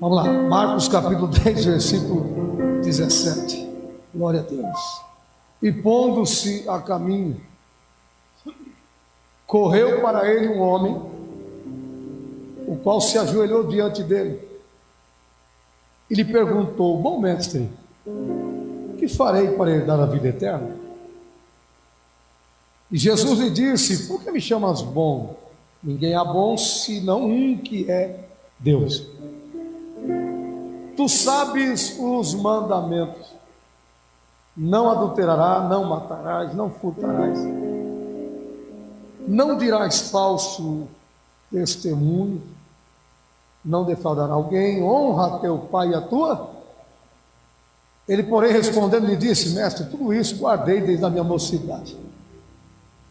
Vamos lá, Marcos capítulo 10, versículo 17. Glória a Deus. E pondo-se a caminho, correu para ele um homem, o qual se ajoelhou diante dele e lhe perguntou: bom mestre, que farei para herdar a vida eterna? E Jesus lhe disse: por que me chamas bom? Ninguém há bom senão um, que é Deus. Tu sabes os mandamentos: não adulterarás, não matarás, não furtarás, não dirás falso testemunho, não defraudará alguém, honra teu pai e a tua. Ele, porém, respondendo, lhe disse: mestre, tudo isso guardei desde a minha mocidade.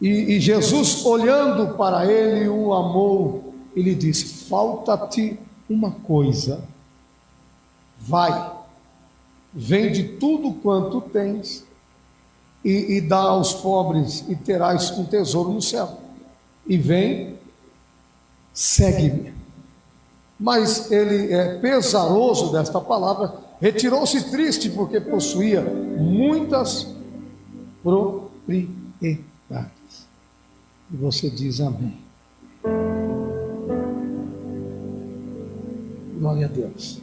E Jesus, olhando para ele, o amou e lhe disse: falta-te uma coisa. Vai, vende tudo quanto tens e dá aos pobres, e terás um tesouro no céu. E vem, segue-me. Mas ele, pesaroso desta palavra, retirou-se triste, porque possuía muitas propriedades. E você diz amém. Glória a Deus.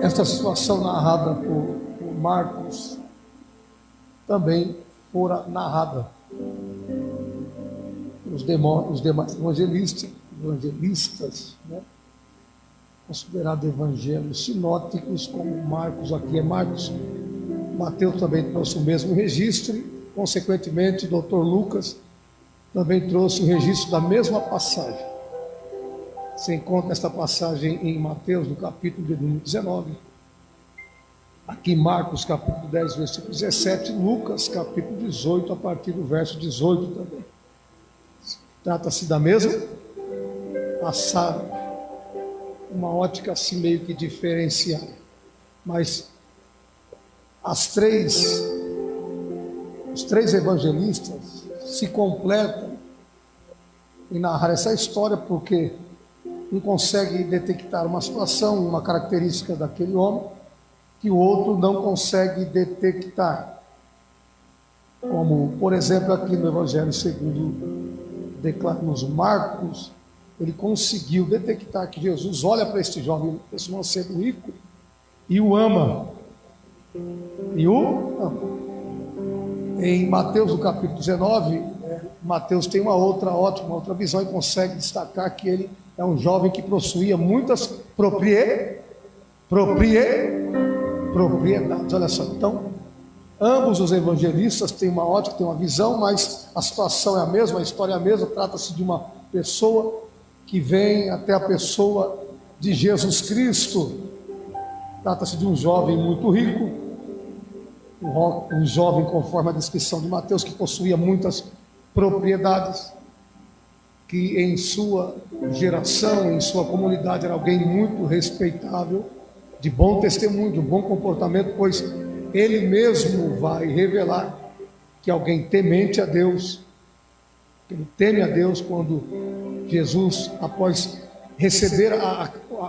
Esta situação narrada por Marcos também fora narrada pelos demais evangelistas, né? Considerados evangelhos sinóticos, como Marcos, aqui é Marcos. Mateus também trouxe o mesmo registro, consequentemente, o Dr. Lucas também trouxe o registro da mesma passagem. Você encontra esta passagem em Mateus, no capítulo de número 19, aqui em Marcos, capítulo 10, versículo 17, Lucas, capítulo 18, a partir do verso 18 também. Trata-se da mesma passagem, uma ótica assim meio que diferenciada, mas os três evangelistas se completam em narrar essa história, porque um consegue detectar uma situação, uma característica daquele homem, que o outro não consegue detectar. Como, por exemplo, aqui no Evangelho segundo declara-nos Marcos, ele conseguiu detectar que Jesus olha para este jovem, esse mancebo rico, e o ama. Em Mateus, no capítulo 19, Mateus tem uma outra ótica, uma outra visão, e consegue destacar que ele é um jovem que possuía muitas propriedades. Olha só, então, ambos os evangelistas têm uma ótica, têm uma visão, mas a situação é a mesma, a história é a mesma. Trata-se de uma pessoa que vem até a pessoa de Jesus Cristo. Trata-se de um jovem muito rico, um jovem, conforme a descrição de Mateus, que possuía muitas propriedades, que em sua geração, em sua comunidade, era alguém muito respeitável, de bom testemunho, de bom comportamento, pois ele mesmo vai revelar que alguém temente a Deus, que ele teme a Deus, quando Jesus, após receber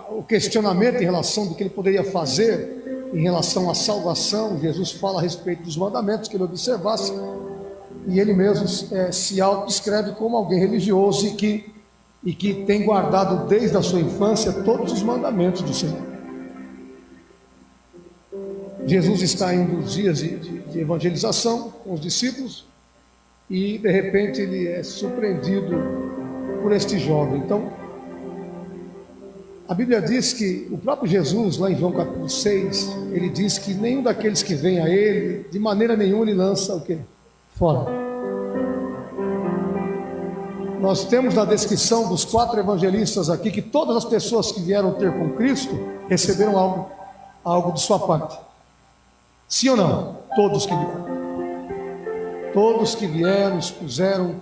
o questionamento em relação do que ele poderia fazer em relação à salvação, Jesus fala a respeito dos mandamentos que ele observasse, e ele mesmo se autodescreve como alguém religioso e que tem guardado desde a sua infância todos os mandamentos do Senhor. Jesus está em uns dias de evangelização com os discípulos, e de repente ele é surpreendido por este jovem. Então, a Bíblia diz que o próprio Jesus, lá em João capítulo 6, ele diz que nenhum daqueles que vem a ele, de maneira nenhuma ele lança o quê? Fora. Nós temos na descrição dos 4 evangelistas aqui que todas as pessoas que vieram ter com Cristo receberam algo de sua parte. Sim ou não? Todos que vieram. Todos que vieram, expuseram,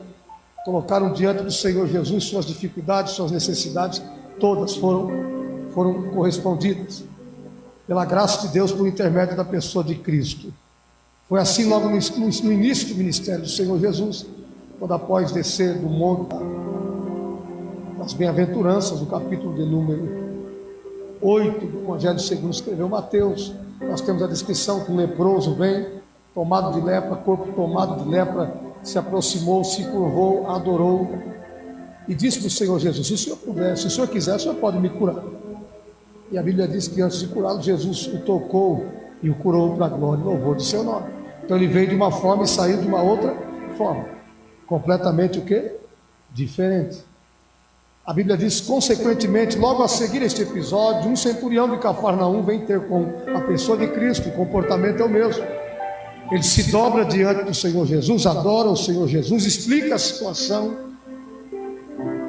colocaram diante do Senhor Jesus suas dificuldades, suas necessidades, todas foram correspondidas pela graça de Deus, por intermédio da pessoa de Cristo. Foi assim logo no início do ministério do Senhor Jesus, quando após descer do monte da nas bem-aventuranças, no capítulo de número 8 do Evangelho segundo escreveu Mateus, nós temos a descrição que um leproso vem, tomado de lepra, corpo tomado de lepra, se aproximou, se curvou, adorou e disse para o Senhor Jesus: se o Senhor puder, se o Senhor quiser, o Senhor pode me curar. E a Bíblia diz que antes de curá-lo, Jesus o tocou e o curou para a glória e louvor do seu nome. Então ele veio de uma forma e saiu de uma outra forma, completamente o quê? Diferente. A Bíblia diz, consequentemente, logo a seguir este episódio, um centurião de Cafarnaum vem ter com a pessoa de Cristo, o comportamento é o mesmo. Ele se dobra diante do Senhor Jesus, adora o Senhor Jesus, explica a situação,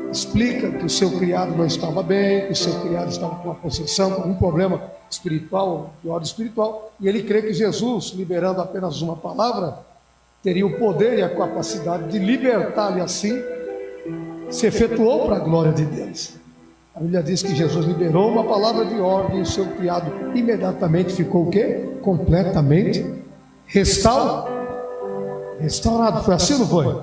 explica que o seu criado não estava bem, que o seu criado estava com uma possessão, com um problema espiritual, de ordem espiritual, e ele crê que Jesus, liberando apenas uma palavra, teria o poder e a capacidade de libertar-lhe assim, se efetuou para a glória de Deus. A Bíblia diz que Jesus liberou uma palavra de ordem e o seu criado imediatamente ficou o quê? Completamente restaurado. Foi assim ou não foi?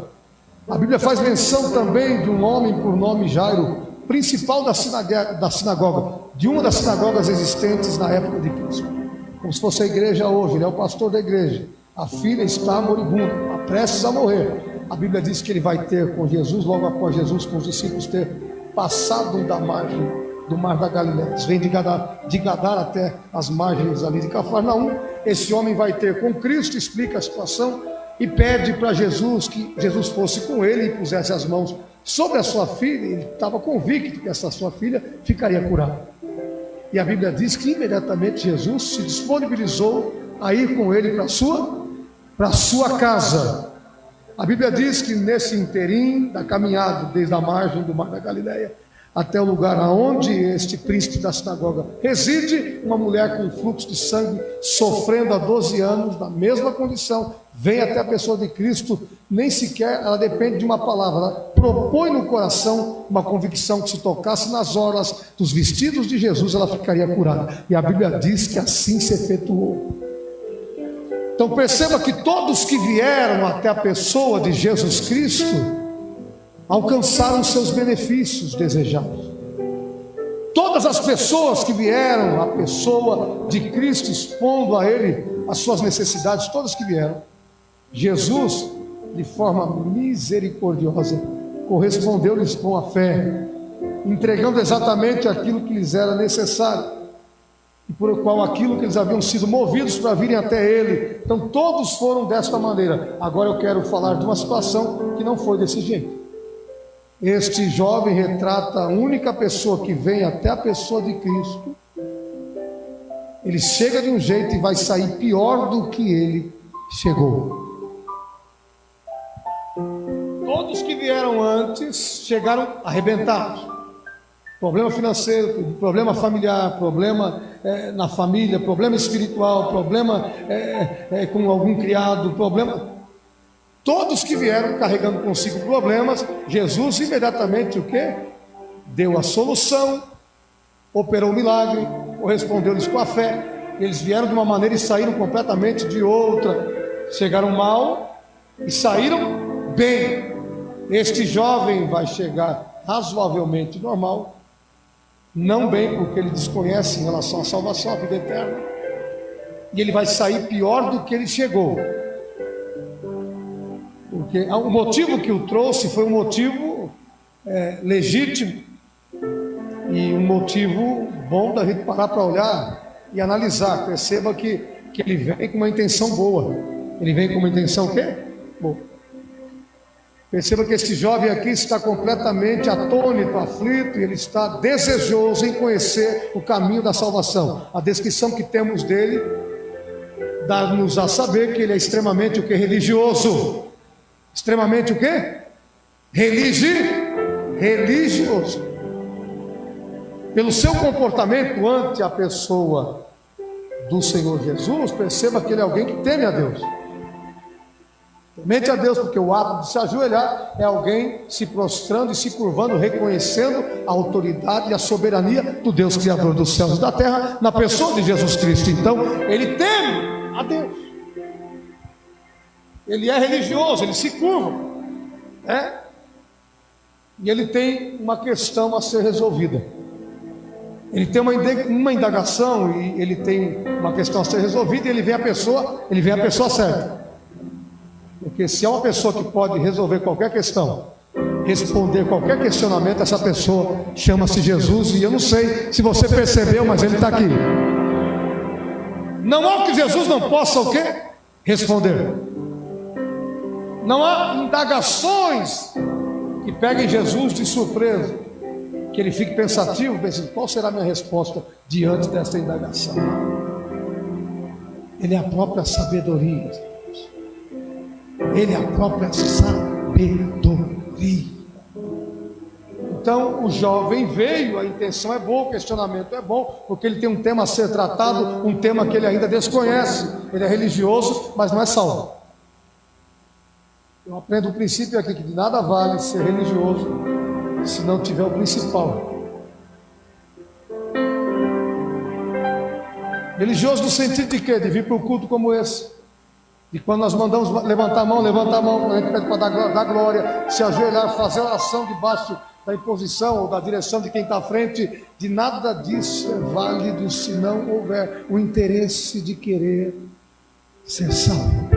A Bíblia faz menção também de um homem por nome Jairo, principal da sinagoga, de uma das sinagogas existentes na época de Cristo. Como se fosse a igreja hoje, ele é o pastor da igreja. A filha está moribunda, prestes a morrer. A Bíblia diz que ele vai ter com Jesus, logo após Jesus com os discípulos ter passado da margem do mar da Galileia, vem de Gadara até as margens ali de Cafarnaum. Esse homem vai ter com Cristo, explica a situação e pede para Jesus que Jesus fosse com ele e pusesse as mãos sobre a sua filha. Ele estava convicto que essa sua filha ficaria curada. E a Bíblia diz que imediatamente Jesus se disponibilizou a ir com ele para a sua casa. A Bíblia diz que nesse interim da caminhada, desde a margem do mar da Galileia até o lugar aonde este príncipe da sinagoga reside, uma mulher com fluxo de sangue, sofrendo há 12 anos, na mesma condição, vem até a pessoa de Cristo, nem sequer ela depende de uma palavra, ela propõe no coração uma convicção que se tocasse nas orlas dos vestidos de Jesus, ela ficaria curada. E a Bíblia diz que assim se efetuou. Então perceba que todos que vieram até a pessoa de Jesus Cristo alcançaram seus benefícios desejados. Todas as pessoas que vieram à pessoa de Cristo, expondo a Ele as suas necessidades, todas que vieram, Jesus, de forma misericordiosa, correspondeu-lhes com a fé, entregando exatamente aquilo que lhes era necessário, e por qual aquilo que eles haviam sido movidos para virem até Ele. Então todos foram desta maneira. Agora eu quero falar de uma situação que não foi desse jeito. Este jovem retrata a única pessoa que vem até a pessoa de Cristo. Ele chega de um jeito e vai sair pior do que ele chegou. Todos que vieram antes chegaram arrebentados. Problema financeiro, problema familiar, problema na família, problema espiritual, problema com algum criado, problema. Todos que vieram carregando consigo problemas, Jesus imediatamente o quê? Deu a solução, operou o milagre, correspondeu-lhes com a fé. Eles vieram de uma maneira e saíram completamente de outra. Chegaram mal e saíram bem. Este jovem vai chegar razoavelmente normal, não bem porque ele desconhece em relação à salvação, à vida eterna, e ele vai sair pior do que ele chegou. Porque o motivo que o trouxe foi um motivo legítimo e um motivo bom da gente parar para olhar e analisar. Perceba que ele vem com uma intenção boa. Ele vem com uma intenção o quê? Boa. Perceba que este jovem aqui está completamente atônito, aflito, e ele está desejoso em conhecer o caminho da salvação. A descrição que temos dele dá-nos a saber que ele é extremamente o que? Religioso. Extremamente o quê? Religioso. Pelo seu comportamento ante a pessoa do Senhor Jesus, perceba que ele é alguém que teme a Deus. Temente a Deus, porque o ato de se ajoelhar é alguém se prostrando e se curvando, reconhecendo a autoridade e a soberania do Deus Criador dos céus e da terra, na pessoa de Jesus Cristo. Então, ele teme a Deus. Ele é religioso, ele se curva. e ele tem uma questão a ser resolvida. Ele tem uma indagação e ele tem uma questão a ser resolvida, e ele vê a pessoa certa. Porque se é uma pessoa que pode resolver qualquer questão, responder qualquer questionamento, essa pessoa chama-se Jesus. E eu não sei se você percebeu, mas ele está aqui. Não há que Jesus não possa o quê? Responder. Não há indagações que peguem Jesus de surpresa, que ele fique pensativo, pensando, qual será a minha resposta diante desta indagação? Ele é a própria sabedoria de Deus. Ele é a própria sabedoria. Então o jovem veio, a intenção é boa, o questionamento é bom, porque ele tem um tema a ser tratado, um tema que ele ainda desconhece. Ele é religioso, mas não é salvo. Eu aprendo o princípio aqui, que de nada vale ser religioso se não tiver o principal. Religioso no sentido de quê? De vir para um culto como esse. E quando nós mandamos levantar a mão, quando a gente pede para dar glória, se ajoelhar, fazer oração debaixo da imposição ou da direção de quem está à frente, de nada disso é válido se não houver o interesse de querer ser salvo.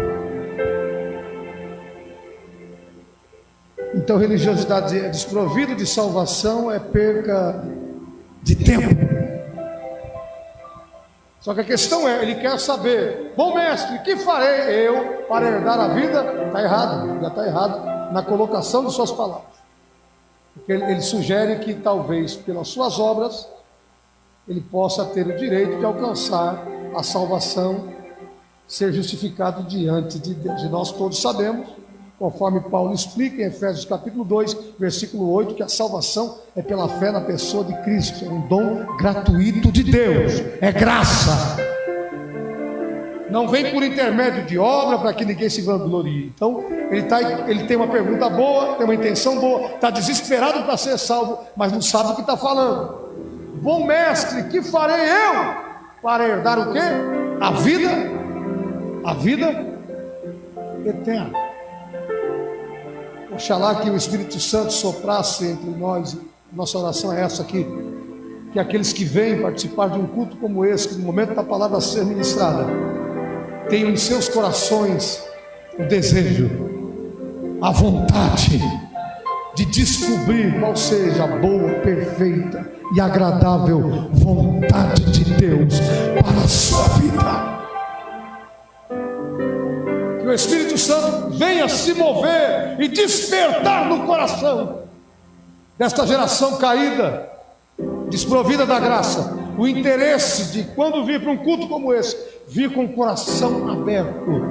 Então, religiosidade é desprovido de salvação, é perca de tempo. Só que a questão é, ele quer saber, bom mestre, que farei eu para herdar a vida? Está errado, já está errado na colocação de suas palavras. Porque ele sugere que talvez pelas suas obras ele possa ter o direito de alcançar a salvação, ser justificado diante de Deus. E nós todos sabemos, conforme Paulo explica em Efésios capítulo 2, versículo 8, que a salvação é pela fé na pessoa de Cristo, é um dom gratuito de Deus, é graça, não vem por intermédio de obra para que ninguém se vanglorie. Então ele tem uma pergunta boa, tem uma intenção boa, está desesperado para ser salvo, mas não sabe o que está falando. Bom mestre, que farei eu para herdar o quê? A vida eterna. Oxalá que o Espírito Santo soprasse entre nós. Nossa oração é essa aqui, que aqueles que vêm participar de um culto como esse, que no momento da palavra ser ministrada, tenham em seus corações o desejo, a vontade de descobrir qual seja a boa, perfeita e agradável vontade de Deus para a sua vida. Que o Espírito Santo venha se mover e despertar no coração desta geração caída, desprovida da graça, o interesse de, quando vir para um culto como esse, vir com o coração aberto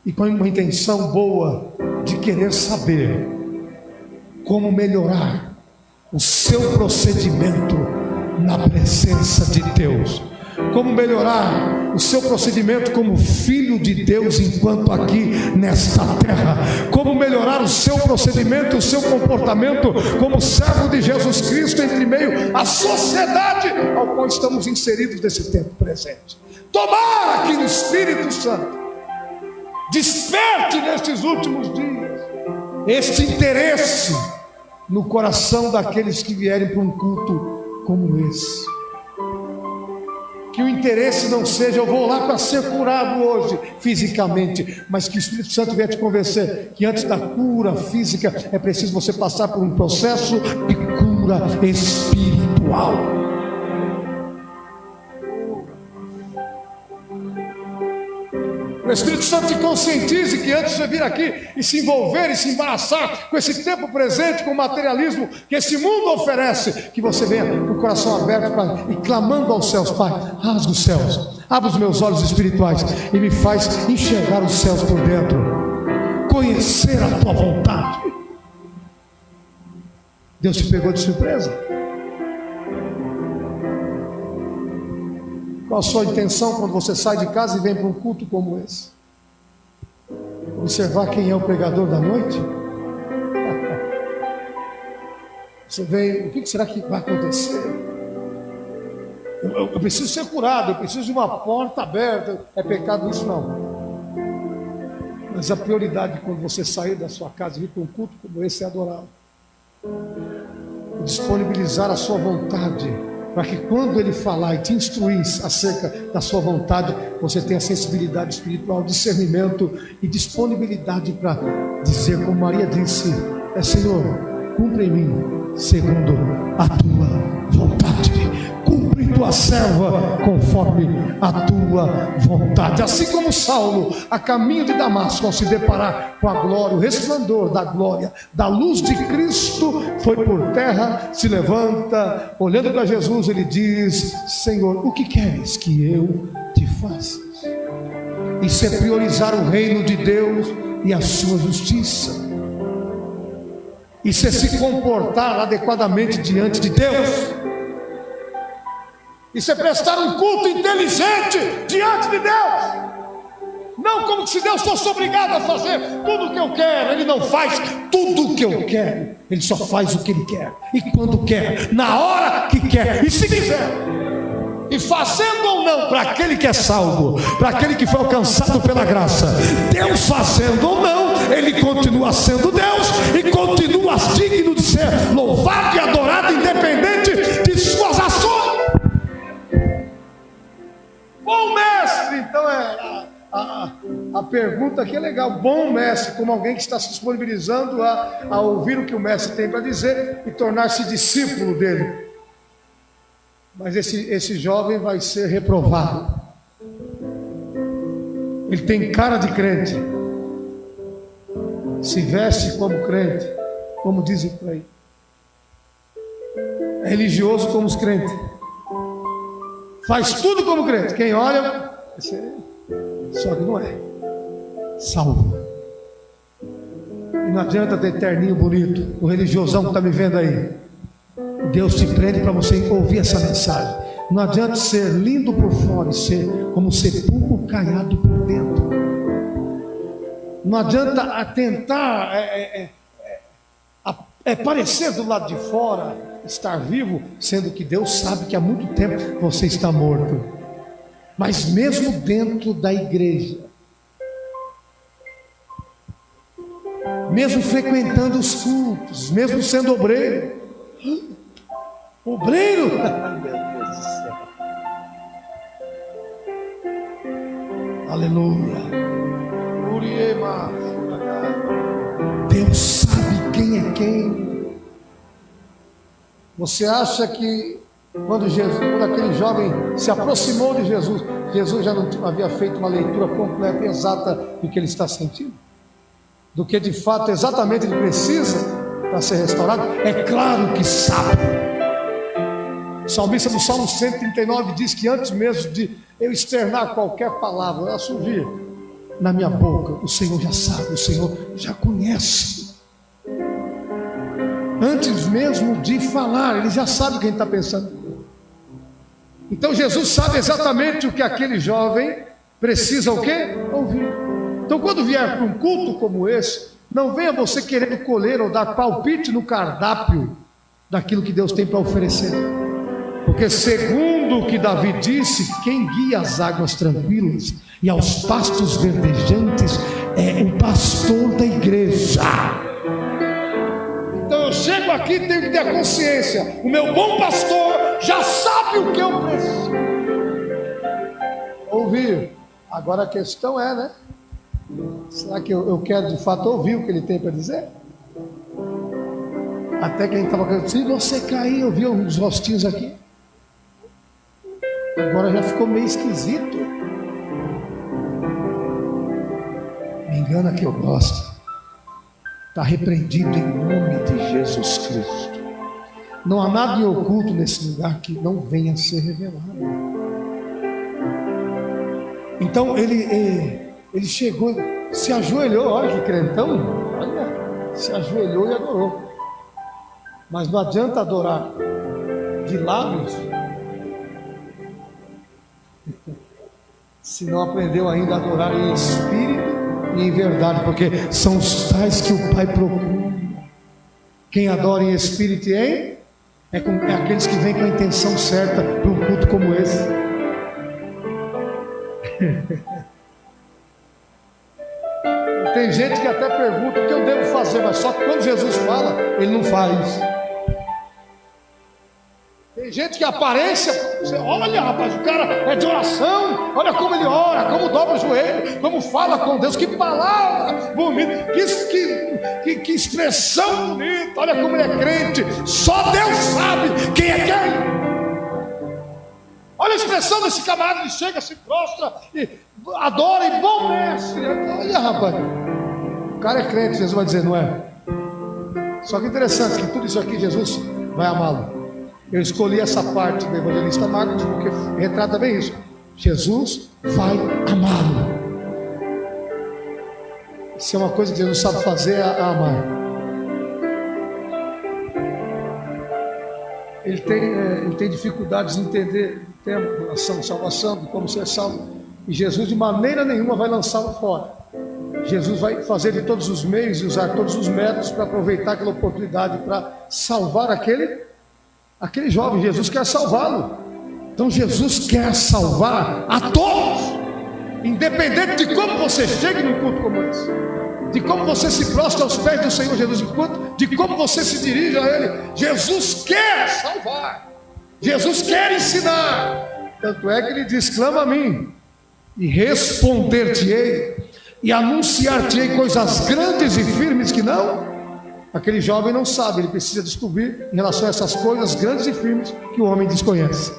e com uma intenção boa de querer saber como melhorar o seu procedimento na presença de Deus, como melhorar o seu procedimento como filho de Deus enquanto aqui nesta terra, como melhorar o seu procedimento, o seu comportamento como servo de Jesus Cristo entre meio à sociedade ao qual estamos inseridos nesse tempo presente. Tomara que o Espírito Santo desperte nestes últimos dias este interesse no coração daqueles que vierem para um culto como esse. Que o interesse não seja, eu vou lá para ser curado hoje fisicamente, mas que o Espírito Santo venha te convencer que antes da cura física é preciso você passar por um processo de cura espiritual. O Espírito Santo te conscientize que antes de você vir aqui e se envolver e se embaraçar com esse tempo presente, com o materialismo que esse mundo oferece, que você venha com o coração aberto e clamando aos céus: Pai, rasga os céus, abre os meus olhos espirituais e me faz enxergar os céus por dentro, conhecer a tua vontade. Deus te pegou de surpresa? Qual a sua intenção quando você sai de casa e vem para um culto como esse? Observar quem é o pregador da noite? Você vem, o que será que vai acontecer? Eu preciso ser curado, eu preciso de uma porta aberta. É pecado isso? Não. Mas a prioridade quando você sair da sua casa e vir para um culto como esse é adorá-lo. Disponibilizar a sua vontade, para que quando Ele falar e te instruir acerca da sua vontade, você tenha sensibilidade espiritual, discernimento e disponibilidade para dizer, como Maria disse: Senhor, cumpre em mim segundo a tua vontade. Cumpre tua serva conforme a tua vontade. Assim como Saulo, a caminho de Damasco, ao se deparar com a glória, o resplandor da glória, da luz de Cristo, foi por terra, se levanta, olhando para Jesus, ele diz: Senhor, o que queres que eu te faça? Isso é priorizar o reino de Deus e a sua justiça. Isso é se comportar adequadamente diante de Deus. Isso é prestar um culto inteligente diante de Deus. Não como se Deus fosse obrigado a fazer tudo o que eu quero. Ele não faz tudo o que eu quero. Ele só faz o que Ele quer. E quando quer, na hora que quer, e se quiser. E fazendo ou não, para aquele que é salvo, para aquele que foi alcançado pela graça, Deus fazendo ou não, Ele continua sendo Deus e continua digno de ser louvado e adorado, independente de suas ações. Bom mestre, então a pergunta aqui é legal. Bom mestre, como alguém que está se disponibilizando a ouvir o que o mestre tem para dizer e tornar-se discípulo dele. Mas esse jovem vai ser reprovado. Ele tem cara de crente, se veste como crente, como dizem por aí, é religioso como os crentes, faz tudo como crente. Quem olha, só que não é salvo. E não adianta ter terninho bonito, o religiosão que está me vendo aí. Deus te prende para você ouvir essa mensagem. Não adianta ser lindo por fora e ser como um sepulcro caiado por dentro. Não adianta tentar parecer do lado de fora, estar vivo, sendo que Deus sabe que há muito tempo você está morto. Mas mesmo dentro da igreja, mesmo frequentando os cultos, mesmo sendo obreiro, meu Deus do céu, aleluia, Deus sabe quem é quem. Você acha que quando aquele jovem se aproximou de Jesus, Jesus já não havia feito uma leitura completa e exata do que ele está sentindo? Do que de fato exatamente ele precisa para ser restaurado? É claro que sabe. O salmista do Salmo 139 diz que antes mesmo de eu externar qualquer palavra, ela surgir na minha boca, o Senhor já sabe, o Senhor já conhece. Antes mesmo de falar, Ele já sabe o que a gente está pensando. Então Jesus sabe exatamente o que aquele jovem precisa o quê? Ouvir. Então quando vier para um culto como esse, não venha você querendo colher ou dar palpite no cardápio daquilo que Deus tem para oferecer. Porque segundo o que Davi disse, quem guia as águas tranquilas e aos pastos verdejantes é o pastor da igreja. Então eu chego aqui e tenho que ter a consciência, o meu bom pastor já sabe o que eu preciso ouvir. Agora a questão é, né? Será que eu quero de fato ouvir o que ele tem para dizer? Até quem estava falando, se você cair, eu vi uns rostinhos aqui. Agora já ficou meio esquisito. Me engana que eu gosto. Está repreendido em nome de Jesus Cristo. Não há nada em oculto nesse lugar que não venha a ser revelado. Então ele chegou, se ajoelhou, olha que crentão, olha, se ajoelhou e adorou. Mas não adianta adorar de lábios se não aprendeu ainda a adorar em espírito e em verdade, porque são os tais que o Pai procura. Quem adora em espírito e é aqueles que vêm com a intenção certa para um culto como esse. Tem gente que até pergunta o que eu devo fazer, mas só que quando Jesus fala, ele não faz. Tem gente que a aparência, você olha, rapaz, o cara é de oração, olha como ele ora, como dobra o joelho, como fala com Deus, que palavra bonita, que expressão bonita, olha como ele é crente. Só Deus sabe quem é quem. Olha a expressão desse camarada, ele chega, se prostra, e adora, e bom mestre. Olha, rapaz, o cara é crente, Jesus vai dizer, não é? Só que interessante que tudo isso aqui Jesus vai amá-lo. Eu escolhi essa parte do evangelista Marcos porque retrata bem isso. Jesus vai amá-lo. Se é uma coisa que Jesus sabe fazer, é amar. Ele tem dificuldades de entender o tema em relação à salvação, de como ser salvo. E Jesus de maneira nenhuma vai lançá-lo fora. Jesus vai fazer de todos os meios e usar todos os métodos para aproveitar aquela oportunidade para salvar aquele jovem. Jesus quer salvá-lo. Então Jesus quer salvar a todos, independente de como você chegue num culto como esse, de como você se prostra aos pés do Senhor Jesus, de como você se dirige a Ele. Jesus quer salvar, Jesus quer ensinar. Tanto é que Ele diz: clama a mim e responder-te-ei e anunciar-te-ei coisas grandes e firmes que não. Aquele jovem não sabe, ele precisa descobrir em relação a essas coisas grandes e firmes que o homem desconhece.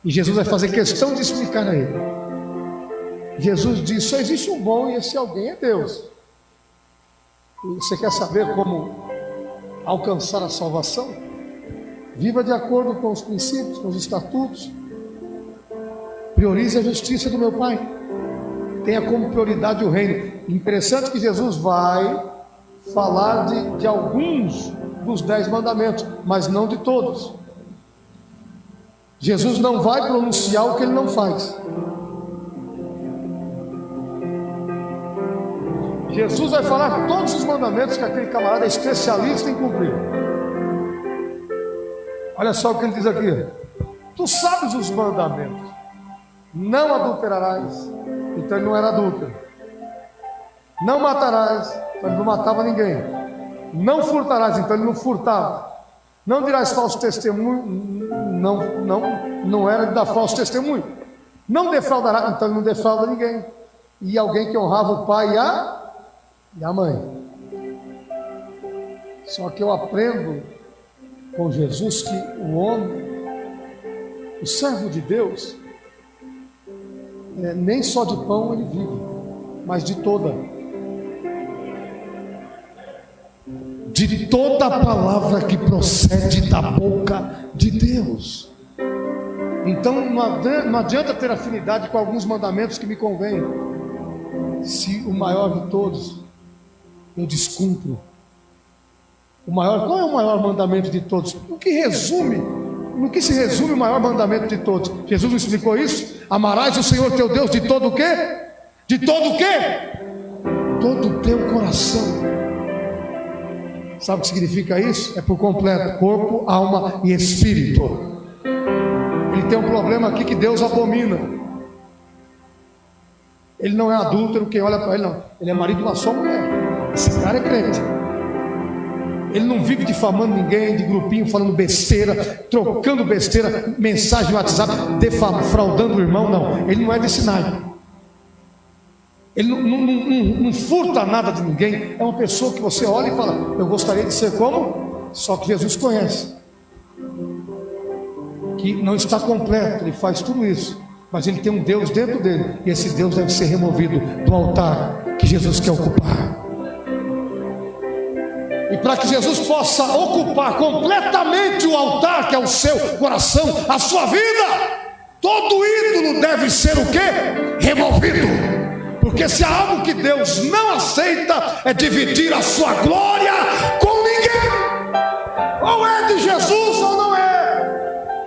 E Jesus vai fazer questão de explicar a ele. Jesus diz: só existe um bom e esse alguém é Deus. E você quer saber como alcançar a salvação? Viva de acordo com os princípios, com os estatutos. Priorize a justiça do meu Pai. Tenha como prioridade o reino. Interessante que Jesus vai falar de alguns dos 10 mandamentos, mas não de todos. Jesus não vai pronunciar o que ele não faz. Jesus vai falar todos os mandamentos que aquele camarada é especialista em cumprir. Olha só o que ele diz aqui: tu sabes os mandamentos: não adulterarás. Então ele não era adúltero. Não matarás. Então ele não matava ninguém. Não furtarás, então ele não furtava. Não dirás falso testemunho, não era de dar falso testemunho. Não defraudarás, então ele não defrauda ninguém. E alguém que honrava o pai e a mãe. Só que eu aprendo com Jesus que o homem, o servo de Deus, nem só de pão ele vive, mas de toda a palavra que procede da boca de Deus. Então não adianta ter afinidade com alguns mandamentos que me convêm, se o maior de todos eu descumpro. Qual é o maior mandamento de todos? No que se resume o maior mandamento de todos? Jesus não explicou isso? Amarás o Senhor teu Deus de todo o quê? De todo o quê? Todo o teu coração. Sabe o que significa isso? É por completo: corpo, alma e espírito. Ele tem um problema aqui que Deus abomina. Ele não é adúltero, quem olha para ele não. Ele é marido de uma só mulher. Esse cara é crente. Ele não vive difamando ninguém, de grupinho, falando besteira, trocando besteira, mensagem no WhatsApp, defraudando o irmão, não. Ele não é desse naipe. Ele não furta nada de ninguém. É uma pessoa que você olha e fala: eu gostaria de ser como? Só que Jesus conhece que não está completo, ele faz tudo isso, mas ele tem um Deus dentro dele, e esse Deus deve ser removido do altar que Jesus quer ocupar. E para que Jesus possa ocupar completamente o altar que é o seu coração, a sua vida, todo ídolo deve ser o quê? Removido. Porque se há algo que Deus não aceita, é dividir a sua glória com ninguém. Ou é de Jesus ou não é.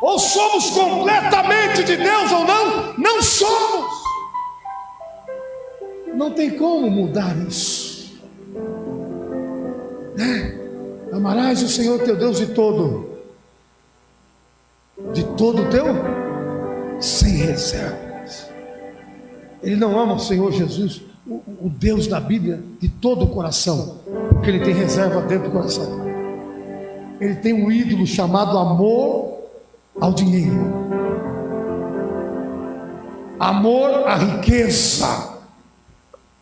Ou somos completamente de Deus ou não somos. Não tem como mudar isso. Amarás o Senhor teu Deus de todo o teu, sem reservas. Ele não ama o Senhor Jesus o Deus da Bíblia de todo o coração, porque ele tem reserva dentro do coração. Ele tem um ídolo chamado amor ao dinheiro, amor à riqueza,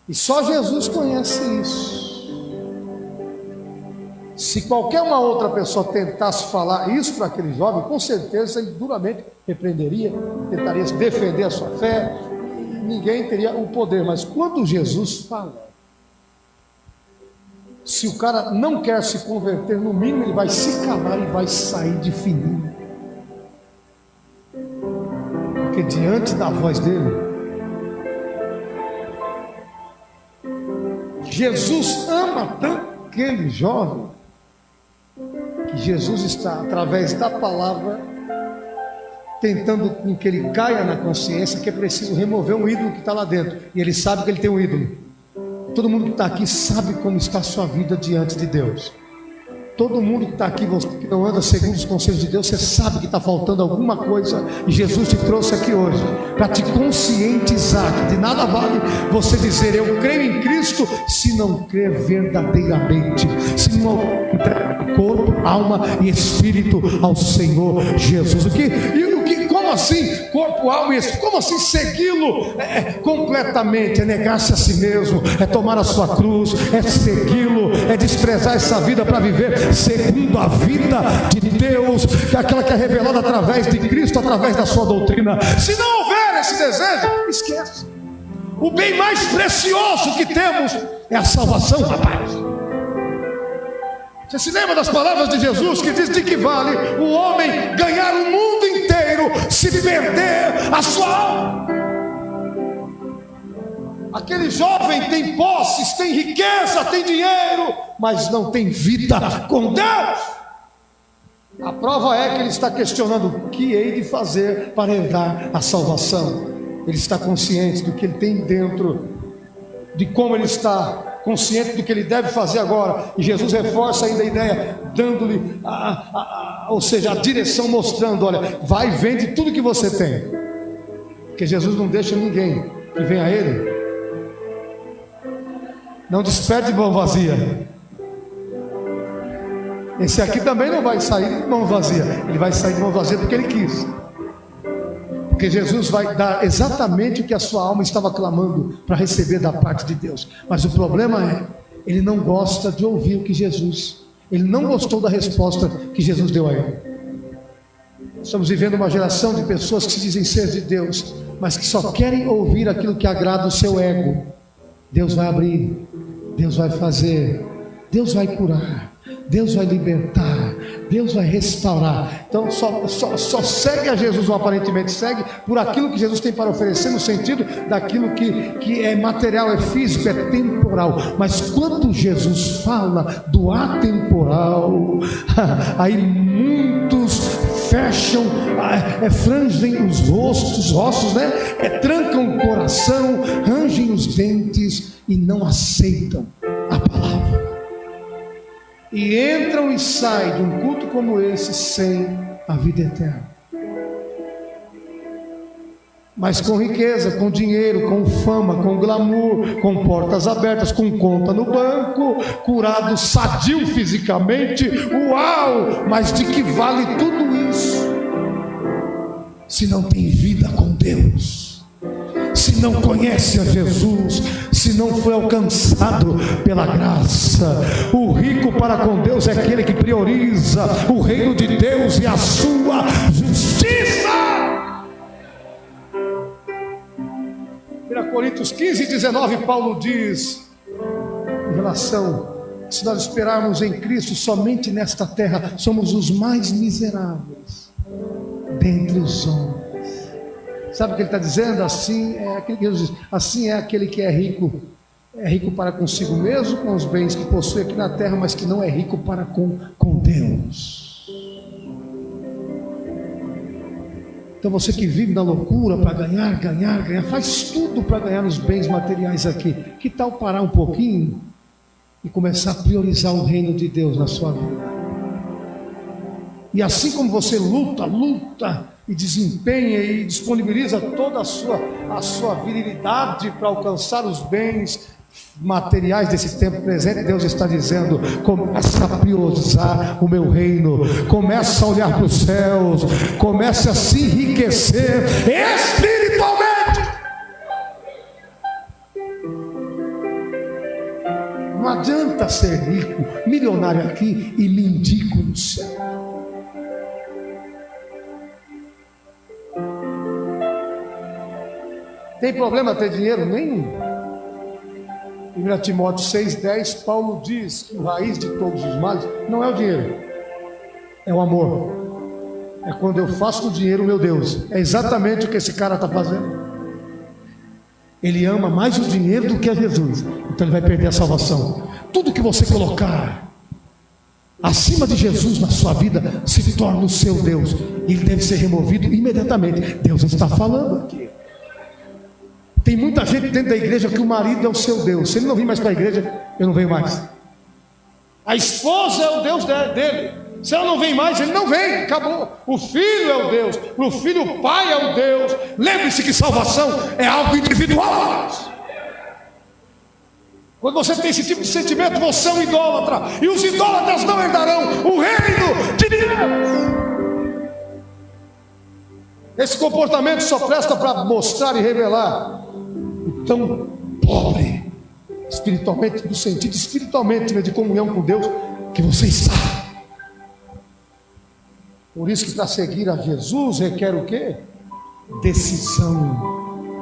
e só Jesus conhece isso. Se qualquer uma outra pessoa tentasse falar isso para aquele jovem, com certeza ele duramente repreenderia, tentaria defender a sua fé, e ninguém teria o poder. Mas quando Jesus fala, se o cara não quer se converter, no mínimo ele vai se calar e vai sair de fininho, porque diante da voz dele, Jesus ama tanto aquele jovem, que Jesus está, através da palavra, tentando com que ele caia na consciência que é preciso remover um ídolo que está lá dentro, e ele sabe que ele tem um ídolo. Todo mundo que está aqui sabe como está a sua vida diante de Deus. Todo mundo que está aqui, você que não anda segundo os conselhos de Deus, você sabe que está faltando alguma coisa, e Jesus te trouxe aqui hoje para te conscientizar que de nada vale você dizer eu creio em Cristo, se não crer verdadeiramente, se não entregar corpo, alma e espírito ao Senhor Jesus. Como assim corpo, alma e espírito? Como assim segui-lo completamente? É negar-se a si mesmo, é tomar a sua cruz, é segui-lo, é desprezar essa vida para viver segundo a vida de Deus, aquela que é revelada através de Cristo, através da sua doutrina. Se não houver esse desejo, esquece. O bem mais precioso que temos é a salvação, rapaz. Você se lembra das palavras de Jesus que diz: de que vale o homem ganhar o mundo inteiro se perder a sua alma? Aquele jovem tem posses, tem riqueza, tem dinheiro, mas não tem vida com Deus. A prova é que ele está questionando o que hei de fazer para herdar a salvação. Ele está consciente do que ele tem dentro, de como ele está consciente do que ele deve fazer agora. E Jesus reforça ainda a ideia, dando-lhe ou seja, a direção, mostrando: olha, vai e vende tudo que você tem, porque Jesus não deixa ninguém que venha a ele, não desperde de mão vazia. Esse aqui também não vai sair de mão vazia, ele vai sair de mão vazia porque ele quis, porque Jesus vai dar exatamente o que a sua alma estava clamando para receber da parte de Deus. Mas o problema é, ele não gosta de ouvir o que ele não gostou da resposta que Jesus deu a ele. Estamos vivendo uma geração de pessoas que se dizem ser de Deus, mas que só querem ouvir aquilo que agrada o seu ego. Deus vai abrir, Deus vai fazer, Deus vai curar, Deus vai libertar, Deus vai restaurar. Então só segue a Jesus, ou aparentemente segue, por aquilo que Jesus tem para oferecer, no sentido daquilo que é material, é físico, é temporal. Mas quando Jesus fala do atemporal, aí muitos fecham, frangem os rostos, né? Trancam o coração, rangem os dentes e não aceitam a palavra. E entram e saem de um culto como esse sem a vida eterna. Mas com riqueza, com dinheiro, com fama, com glamour, com portas abertas, com conta no banco, curado, sadio fisicamente, uau! Mas de que vale tudo isso se não tem vida com Deus? Se não conhece a Jesus, se não foi alcançado pela graça. O rico para com Deus é aquele que prioriza o reino de Deus e a sua justiça. 1 Coríntios 15:19, Paulo diz, em relação, se nós esperarmos em Cristo somente nesta terra, somos os mais miseráveis dentre os homens. Sabe o que ele está dizendo? Assim é aquele que Jesus diz, assim é aquele que é rico para consigo mesmo, com os bens que possui aqui na terra, mas que não é rico para com Deus. Então você que vive na loucura para ganhar, faz tudo para ganhar os bens materiais aqui. Que tal parar um pouquinho e começar a priorizar o reino de Deus na sua vida? E assim como você luta e desempenha e disponibiliza toda a sua virilidade para alcançar os bens materiais desse tempo presente, Deus está dizendo: começa a priorizar o meu reino, começa a olhar para os céus, começa a se enriquecer espiritualmente. Não adianta ser rico, milionário aqui e mendigo no céu. Tem problema ter dinheiro? Nenhum. Em 1 Timóteo 6,10, Paulo diz que a raiz de todos os males não é o dinheiro, é o amor. É quando eu faço do dinheiro o meu Deus. É exatamente o que esse cara está fazendo. Ele ama mais o dinheiro do que a Jesus, então ele vai perder a salvação. Tudo que você colocar acima de Jesus na sua vida se torna o seu Deus, e ele deve ser removido imediatamente. Deus está falando aqui. Tem muita gente dentro da igreja que o marido é o seu Deus. Se ele não vir mais para a igreja, eu não venho mais. A esposa é o Deus dele. Se ela não vem mais, ele não vem, acabou. O filho é o Deus, o filho, o pai é o Deus. Lembre-se que salvação é algo individual. Quando você tem esse tipo de sentimento, você é um idólatra, e os idólatras não herdarão o reino de Deus. Esse comportamento só presta para mostrar e revelar o tão pobre espiritualmente, no sentido espiritualmente, né, de comunhão com Deus, que você está. Por isso que para seguir a Jesus requer o quê? Decisão,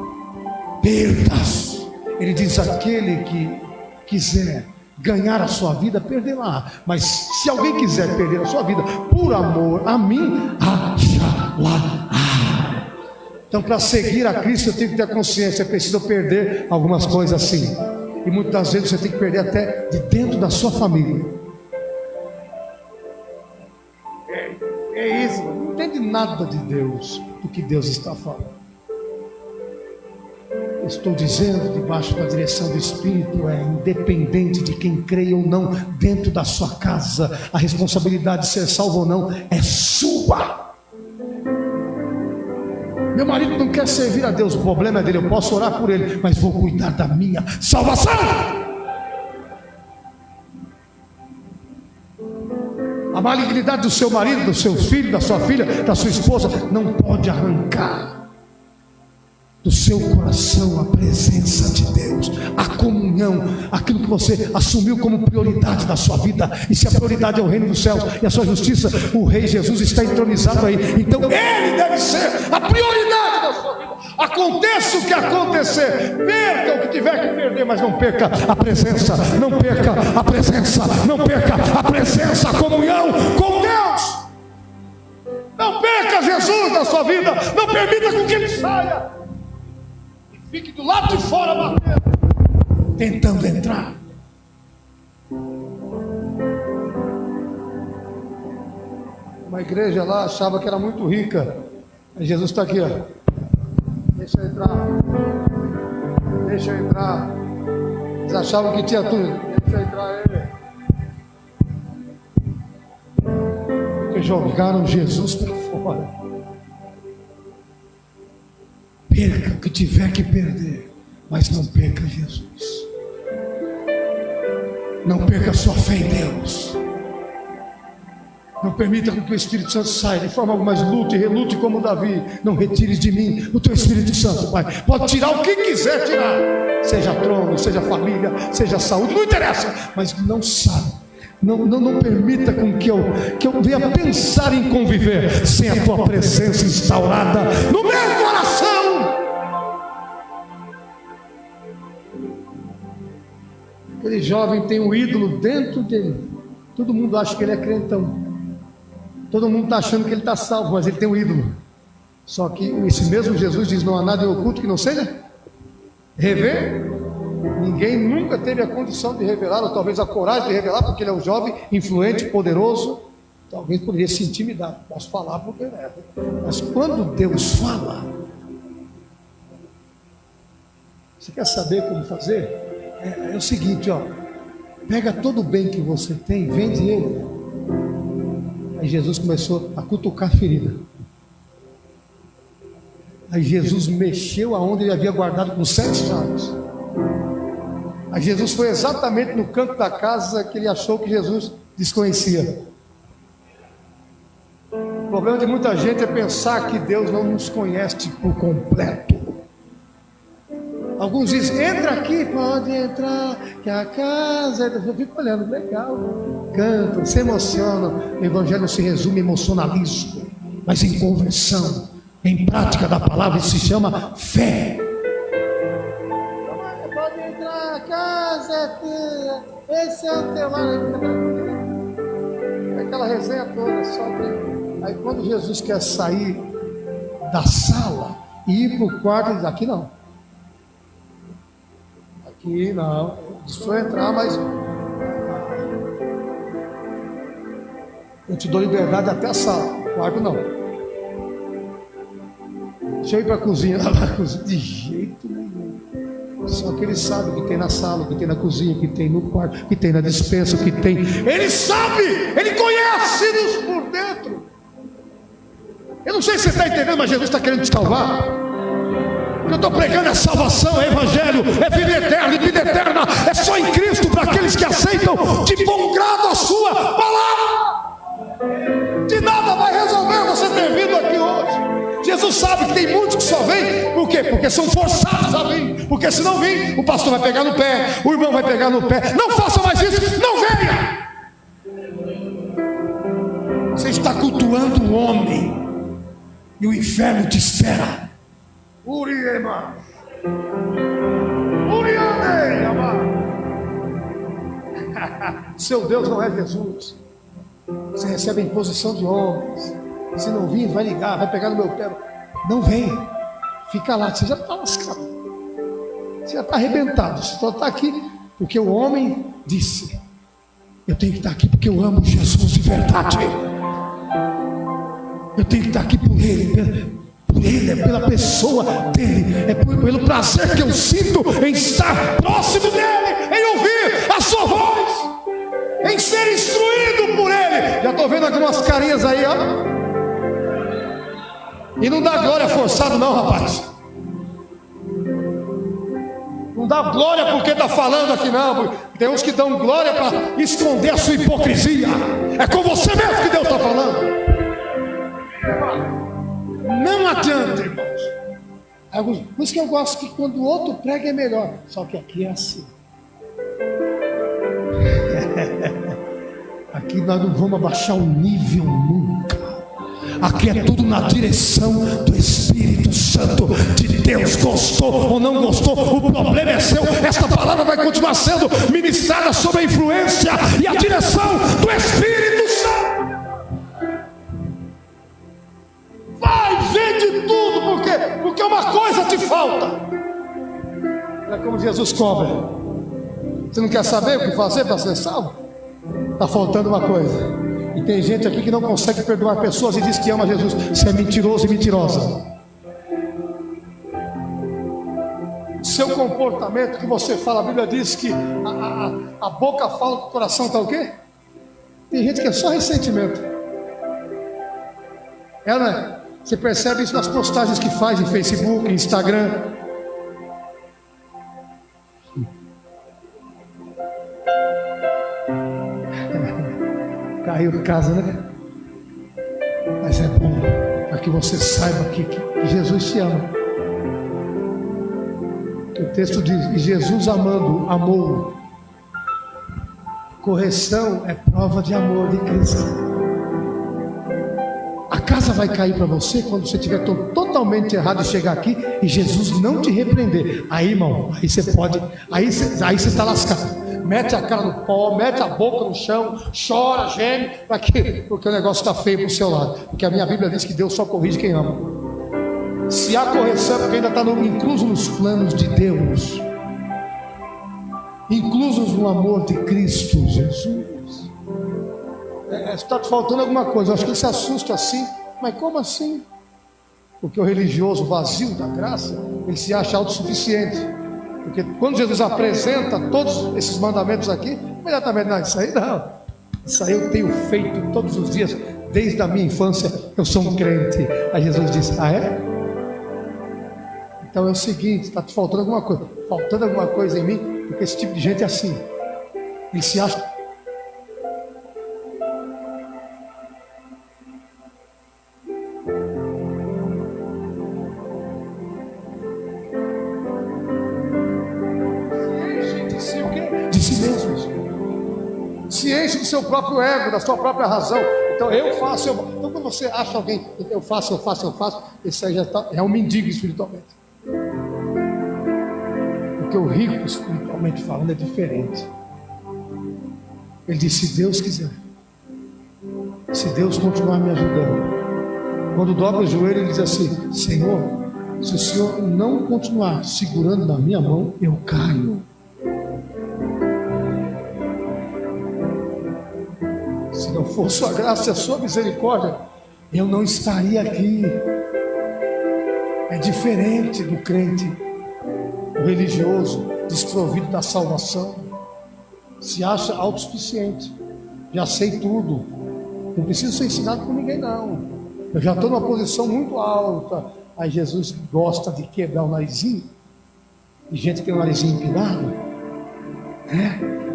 perdas. Ele diz: aquele que quiser ganhar a sua vida, perderá. Mas se alguém quiser perder a sua vida por amor a mim, achará. Então, para seguir a Cristo, eu tenho que ter consciência, é preciso perder algumas coisas assim. E muitas das vezes você tem que perder até de dentro da sua família. É isso, não entende nada de Deus, do que Deus está falando. Estou dizendo, debaixo da direção do Espírito, é independente de quem creia ou não, dentro da sua casa, a responsabilidade de ser salvo ou não é sua. Meu marido não quer servir a Deus, o problema é dele, eu posso orar por ele, mas vou cuidar da minha salvação. A malignidade do seu marido, do seu filho, da sua filha, da sua esposa, não pode arrancar do seu coração a presença de Deus, a comunhão, aquilo que você assumiu como prioridade da sua vida. E se a prioridade é o reino dos céus e a sua justiça, o Rei Jesus está entronizado aí, então Ele deve ser a prioridade da sua vida. Aconteça o que acontecer, perca o que tiver que perder, mas não perca a presença, não perca a presença, não perca a presença, a comunhão com Deus. Não perca Jesus da sua vida, não permita com que Ele saia. Fique do lado de fora batendo, tentando entrar. Uma igreja lá achava que era muito rica. Aí Jesus está aqui, ó. Deixa eu entrar. Deixa eu entrar. Eles achavam que tinha tudo. Deixa eu entrar ele. Porque jogaram Jesus para fora. Perca o que tiver que perder, mas não perca Jesus. Não perca a sua fé em Deus. Não permita que o Espírito Santo saia de forma alguma, mas lute e relute como Davi. Não retires de mim o teu Espírito Santo, Pai. Pode tirar o que quiser tirar, seja trono, seja família, seja saúde, não interessa, mas não saia. Não permita com que eu venha pensar em conviver sem a tua presença instaurada no meu coração. Aquele jovem tem um ídolo dentro dele. Todo mundo acha que ele é crentão. Todo mundo está achando que ele está salvo, mas ele tem um ídolo. Só que esse mesmo Jesus diz: não há nada em oculto que não seja rever. Ninguém nunca teve a condição de revelar, ou talvez a coragem de revelar, porque ele é um jovem influente, poderoso. Talvez poderia se intimidar. Posso falar porque é. Mas quando Deus fala, você quer saber como fazer? É o seguinte, ó. Pega todo o bem que você tem, vende ele. Aí Jesus começou a cutucar a ferida. Aí Jesus mexeu aonde ele havia guardado com 7 chaves. Aí Jesus foi exatamente no canto da casa que ele achou que Jesus desconhecia. O problema de muita gente é pensar que Deus não nos conhece por completo. Alguns dizem, entra aqui, pode entrar, que a casa... Eu fico olhando, legal, cantam, se emocionam. O evangelho não se resume em emocionalismo, mas em conversão, em prática da palavra. Isso se chama fé. Pode entrar, a casa é tua, esse é o teu lar. Aquela resenha toda, só que... Aí quando Jesus quer sair da sala e ir para o quarto, ele diz, aqui não. Aqui não. Deixa eu entrar, mas... eu te dou liberdade até a sala. O quarto não. Deixa eu ir para a cozinha. De jeito nenhum. Só que ele sabe o que tem na sala, o que tem na cozinha, o que tem no quarto, o que tem na despensa, o que tem. Ele sabe! Ele conhece-nos por dentro. Eu não sei se você está entendendo, mas Jesus está querendo te salvar. O que eu estou pregando é salvação, é evangelho, é vida eterna, e vida eterna é só em Cristo para aqueles que aceitam de bom grado a sua palavra. De nada vai resolver você ter vindo aqui hoje. Jesus sabe que tem muitos que só vêm, por quê? Porque são forçados a vir, porque se não vir, o pastor vai pegar no pé, o irmão vai pegar no pé. Não faça mais isso, não venha. Você está cultuando o homem e o inferno te espera. Uriema, seu Deus não é Jesus. Você recebe a imposição de homens. Se não vir, vai ligar, vai pegar no meu pé. Não vem, fica lá, você já está lascado, você já está arrebentado. Você só está aqui porque o homem disse: eu tenho que estar aqui porque eu amo Jesus de verdade. Eu tenho que estar aqui por Ele, é pela pessoa dele, é pelo prazer que eu sinto em estar próximo dele, em ouvir a sua voz, em ser instruído por ele. Já estou vendo algumas carinhas aí, ó. E não dá glória forçado não, rapaz. Não dá glória porque está falando aqui não. Tem uns que dão glória para esconder a sua hipocrisia. É com você mesmo que Deus está falando. Não adianta, irmãos. Por isso que eu gosto que quando o outro prega é melhor. Só que aqui é assim. Aqui nós não vamos abaixar o nível nunca. Aqui é tudo na direção do Espírito Santo de Deus. Gostou ou não gostou, o problema é seu. Esta palavra vai continuar sendo ministrada sob a influência e a direção do Espírito Santo. Vai, vende tudo, porque uma coisa te falta. É como Jesus cobra. Você não quer saber o que fazer para ser salvo? Está faltando uma coisa. E tem gente aqui que não consegue perdoar pessoas e diz que ama Jesus. Você é mentiroso e mentirosa. Seu comportamento que você fala, a Bíblia diz que a boca fala que o coração está o quê? Tem gente que é só ressentimento. Você percebe isso nas postagens que faz em Facebook, em Instagram. Caiu de casa, né? Mas é bom para que você saiba que Jesus te ama. O texto diz: e Jesus amou. Correção é prova de amor de Cristo. A casa vai cair para você quando você estiver totalmente errado e chegar aqui e Jesus não te repreender. Aí, irmão, aí você pode, aí você está lascado. Mete a cara no pó, mete a boca no chão, chora, geme, porque o negócio está feio para o seu lado. Porque a minha Bíblia diz que Deus só corrige quem ama. Se há correção, porque ainda está incluso nos planos de Deus, inclusos no amor de Cristo Jesus. Está te faltando alguma coisa. Eu acho que ele se assusta assim. Mas como assim? Porque o religioso vazio da graça, ele se acha autossuficiente. Porque quando Jesus apresenta todos esses mandamentos aqui, imediatamente, não, isso aí não. Isso aí eu tenho feito todos os dias. desde a minha infância eu sou um crente. Aí Jesus disse: ah, é? Então é o seguinte, está te faltando alguma coisa em mim, porque esse tipo de gente é assim. Ele se acha. Se enche do seu próprio ego, da sua própria razão. Então então quando você acha alguém, eu faço, esse aí já é um mendigo espiritualmente. Porque o rico espiritualmente falando é diferente. Ele diz: se Deus quiser, se Deus continuar me ajudando. Quando dobra o joelho, ele diz assim: Senhor, se o Senhor não continuar segurando na minha mão, eu caio. Se não for sua graça e a sua misericórdia, eu não estaria aqui. É diferente do crente, o religioso, desprovido da salvação. Se acha autossuficiente. Já sei tudo. Não preciso ser ensinado por ninguém, não. Eu já estou numa posição muito alta. Aí Jesus gosta de quebrar o narizinho. E gente que tem o narizinho empinado.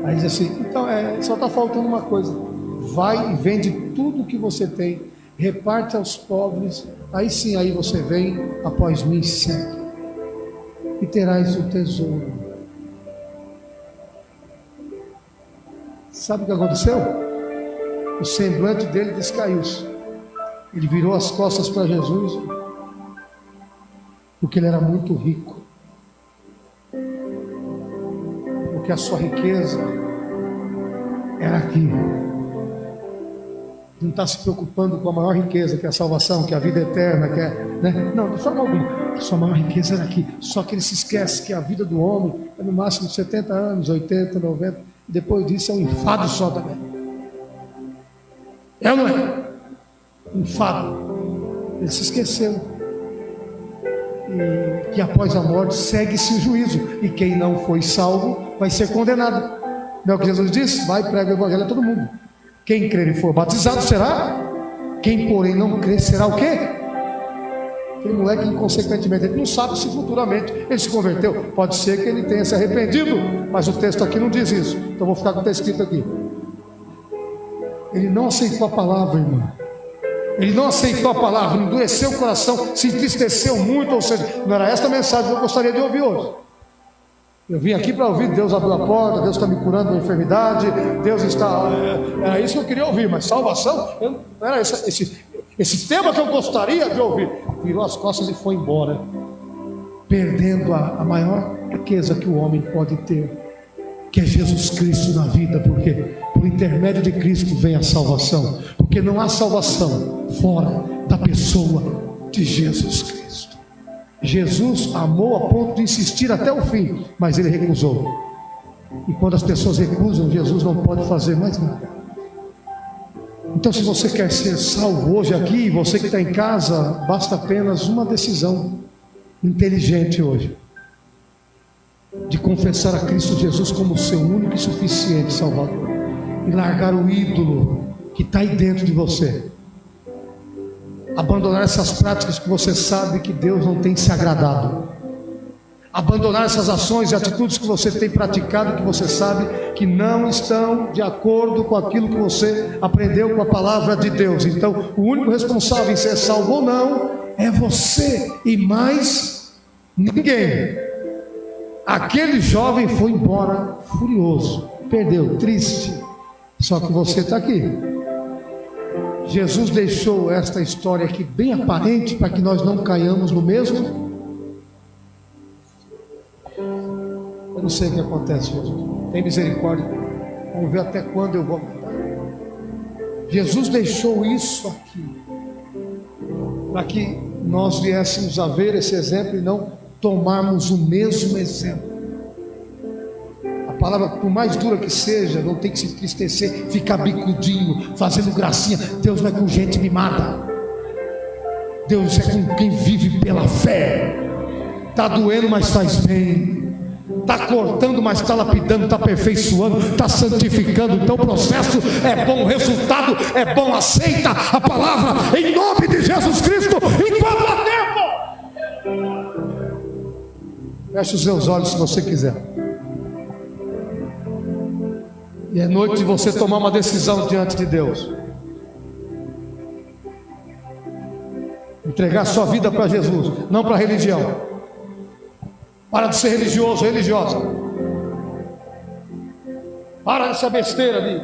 Aí diz assim: então só está faltando uma coisa. Vai e vende tudo que você tem, reparte aos pobres, aí sim, aí você vem após mim, segue, e terás o tesouro. Sabe o que aconteceu? O semblante dele descaiu-se. Ele virou as costas para Jesus, porque ele era muito rico, porque a sua riqueza era aqui. Não está se preocupando com a maior riqueza, que é a salvação, que é a vida eterna, que é, né? Não, de forma alguma. A sua maior riqueza era aqui. Só que ele se esquece que a vida do homem é no máximo 70 anos, 80, 90. E depois disso é um enfado só também. É ou não é? Enfado. Ele se esqueceu. E que após a morte segue-se o juízo. E quem não foi salvo vai ser condenado. Não é o que Jesus disse? Vai e prega o evangelho a todo mundo. Quem crer e for batizado será. Quem porém não crer será o quê? Aquele moleque inconsequentemente, ele não sabe se futuramente ele se converteu. Pode ser que ele tenha se arrependido, mas o texto aqui não diz isso. Então vou ficar com o que está escrito aqui. Ele não aceitou a palavra, irmão. Ele não aceitou a palavra, endureceu o coração, se entristeceu muito. Ou seja, não era esta a mensagem que eu gostaria de ouvir hoje. Eu vim aqui para ouvir: Deus abriu a porta, Deus está me curando da enfermidade, Deus está... Era isso que eu queria ouvir, mas salvação, não era esse tema que eu gostaria de ouvir. Virou as costas e foi embora, perdendo a maior riqueza que o homem pode ter, que é Jesus Cristo na vida. Porque por intermédio de Cristo vem a salvação, porque não há salvação fora da pessoa de Jesus Cristo. Jesus amou a ponto de insistir até o fim, mas ele recusou. E quando as pessoas recusam, Jesus não pode fazer mais nada. Então, se você quer ser salvo hoje aqui, você que está em casa, basta apenas uma decisão inteligente hoje, de confessar a Cristo Jesus como seu único e suficiente Salvador, e largar o ídolo que está aí dentro de você. Abandonar essas práticas que você sabe que Deus não tem se agradado. Abandonar essas ações e atitudes que você tem praticado, que você sabe que não estão de acordo com aquilo que você aprendeu com a palavra de Deus. Então, o único responsável em ser salvo ou não é você e mais ninguém. Aquele jovem foi embora furioso, perdeu, triste. Só que você está aqui. Jesus deixou esta história aqui bem aparente para que nós não caiamos no mesmo. Eu não sei o que acontece, Jesus. Tem misericórdia. Vamos ver até quando eu vou aguentar. Jesus deixou isso aqui para que nós viéssemos a ver esse exemplo e não tomarmos o mesmo exemplo. A palavra, por mais dura que seja, não tem que se entristecer, ficar bicudinho, fazendo gracinha. Deus não é com gente mimada. Deus é com quem vive pela fé. Está doendo, mas faz bem. Está cortando, mas está lapidando, está aperfeiçoando, está santificando. Então o processo é bom, o resultado é bom. Aceita a palavra em nome de Jesus Cristo enquanto há tempo. Feche os seus olhos se você quiser. E é noite de você tomar uma decisão diante de Deus. Entregar sua vida para Jesus, não para a religião. Para de ser religioso, religiosa. Para dessa besteira de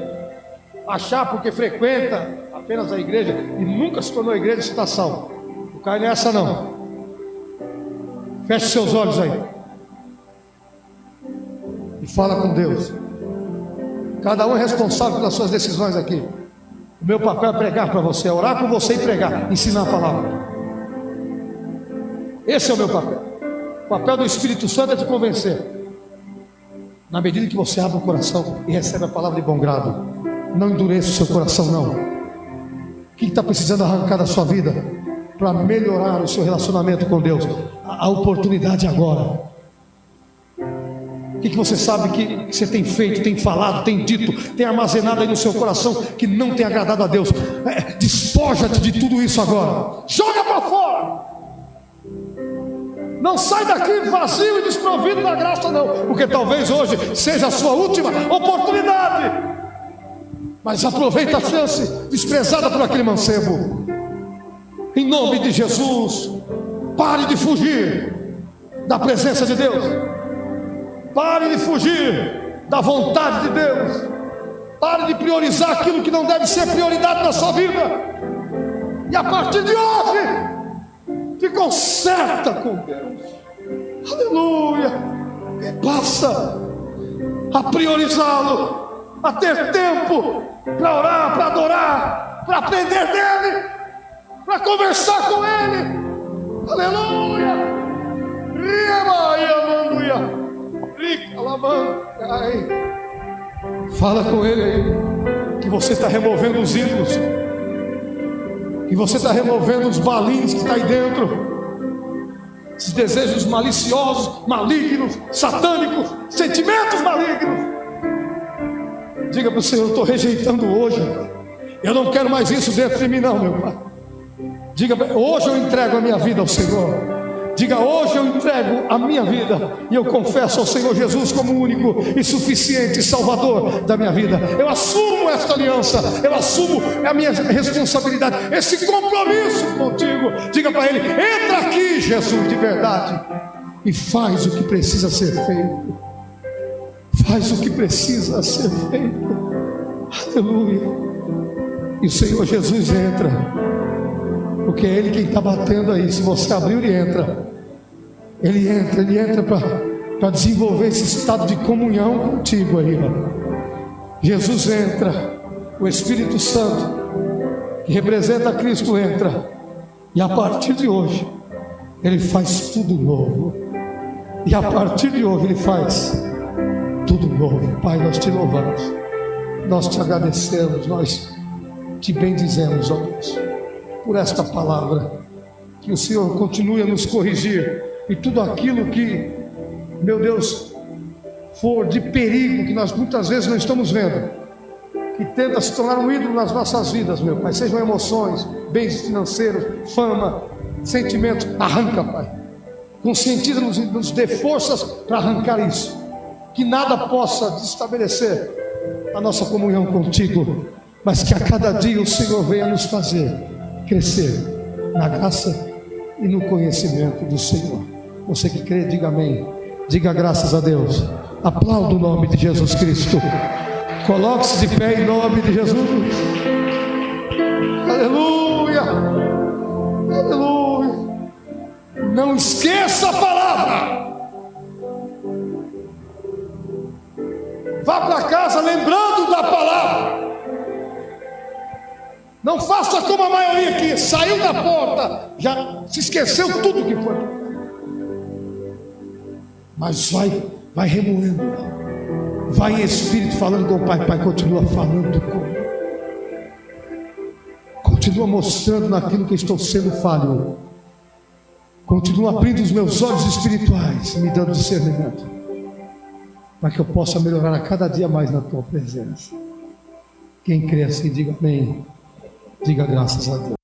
achar porque frequenta apenas a igreja e nunca se tornou igreja de citação. Não cai nessa não. Feche seus olhos aí e fala com Deus. Cada um é responsável pelas suas decisões aqui. O meu papel é pregar para você, é orar com você e pregar, ensinar a palavra. Esse é o meu papel. O papel do Espírito Santo é te convencer. Na medida que você abre o coração e recebe a palavra de bom grado, não endureça o seu coração não. O que está precisando arrancar da sua vida para melhorar o seu relacionamento com Deus? A oportunidade agora. O que você sabe que você tem feito, tem falado, tem dito, tem armazenado aí no seu coração que não tem agradado a Deus? Despoja-te de tudo isso agora. Joga para fora. Não sai daqui vazio e desprovido da graça não, porque talvez hoje seja a sua última oportunidade. Mas aproveita a chance desprezada por aquele mancebo. Em nome de Jesus, pare de fugir da presença de Deus. Pare de fugir da vontade de Deus. Pare de priorizar aquilo que não deve ser prioridade na sua vida. E a partir de hoje, te conserta com Deus. Aleluia. E passa a priorizá-lo, a ter tempo para orar, para adorar, para aprender dele, para conversar com ele. Aleluia. Fala com ele aí que você está removendo os ídolos, que você está removendo os balins que está aí dentro, esses desejos maliciosos, malignos, satânicos, sentimentos malignos. Diga para o Senhor: eu estou rejeitando hoje, eu não quero mais isso dentro de mim não, meu Pai. Diga: hoje eu entrego a minha vida ao Senhor. Diga: hoje eu entrego a minha vida e eu confesso ao Senhor Jesus como único e suficiente Salvador da minha vida. Eu assumo esta aliança, eu assumo a minha responsabilidade, esse compromisso contigo. Diga para ele: entra aqui, Jesus, de verdade, e faz o que precisa ser feito. Faz o que precisa ser feito. Aleluia. E o Senhor Jesus entra, porque é Ele quem está batendo aí. Se você abrir, Ele entra. Ele entra para desenvolver esse estado de comunhão contigo aí, ó. Jesus entra, o Espírito Santo, que representa Cristo, entra. E a partir de hoje, Ele faz tudo novo. E a partir de hoje, Ele faz tudo novo. Pai, nós te louvamos, nós te agradecemos, nós te bendizemos, ó Deus, por esta palavra. Que o Senhor continue a nos corrigir e tudo aquilo que, meu Deus, for de perigo, que nós muitas vezes não estamos vendo, que tenta se tornar um ídolo nas nossas vidas, meu Pai, sejam emoções, bens financeiros, fama, sentimentos, arranca, Pai. Conscientiza-nos e nos dê forças para arrancar isso, que nada possa desestabelecer a nossa comunhão contigo, mas que a cada dia o Senhor venha nos fazer crescer na graça e no conhecimento do Senhor. Você que crê, diga amém. Diga graças a Deus. Aplauda o nome de Jesus Cristo. Coloque-se de pé em nome de Jesus. Aleluia. Aleluia. Não esqueça a palavra. Vá para casa lembrando da palavra. Não faça como a maioria que saiu da porta, já se esqueceu tudo que foi. Mas vai remoendo, vai em espírito falando com o Pai. Pai, continua falando comigo, continua mostrando naquilo que estou sendo falho, continua abrindo os meus olhos espirituais, me dando discernimento. para que eu possa melhorar a cada dia mais na tua presença. Quem crê assim, diga amém. Diga graças a Deus.